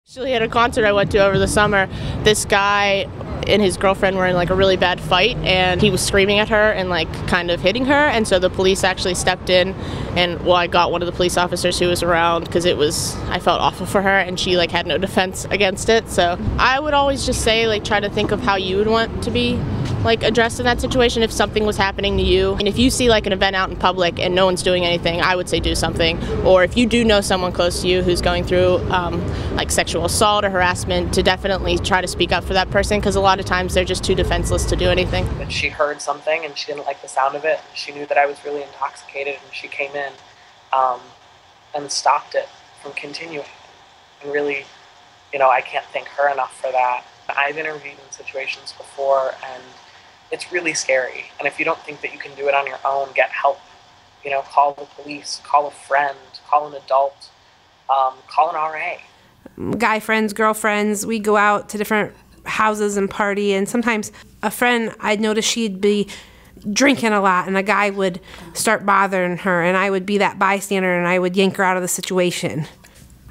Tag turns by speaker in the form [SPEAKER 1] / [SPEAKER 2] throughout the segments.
[SPEAKER 1] Actually, at a concert I went to over the summer, this guy and his girlfriend were in like a really bad fight, and he was screaming at her and like kind of hitting her, and so the police actually stepped in, and well, I got one of the police officers who was around because I felt awful for her, and she like had no defense against it. So I would always just say, like, try to think of how you would want to be like addressed in that situation if something was happening to you. And if you see like an event out in public and no one's doing anything, I would say do something. Or if you do know someone close to you who's going through like sexual assault or harassment, to definitely try to speak up for that person, because a lot of times they're just too defenseless to do anything.
[SPEAKER 2] And she heard something and she didn't like the sound of it. She knew that I was really intoxicated, and she came in and stopped it from continuing. And really, I can't thank her enough for that. I've intervened in situations before, and it's really scary. And if you don't think that you can do it on your own, get help. Call the police, call a friend, call an adult, call an RA.
[SPEAKER 3] Guy friends, girlfriends, we go out to different houses and party, and sometimes a friend, I'd notice she'd be drinking a lot, and a guy would start bothering her, and I would be that bystander, and I would yank her out of the situation.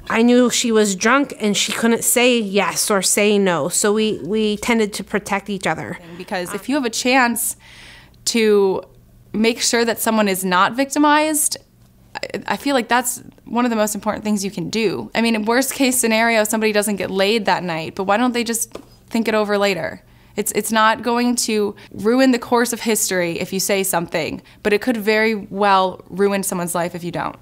[SPEAKER 3] I knew she was drunk and she couldn't say yes or say no, so we tended to protect each other.
[SPEAKER 4] Because if you have a chance to make sure that someone is not victimized, I feel like that's one of the most important things you can do. I mean, in worst case scenario, somebody doesn't get laid that night, but why don't they just think it over later? It's not going to ruin the course of history if you say something, but it could very well ruin someone's life if you don't.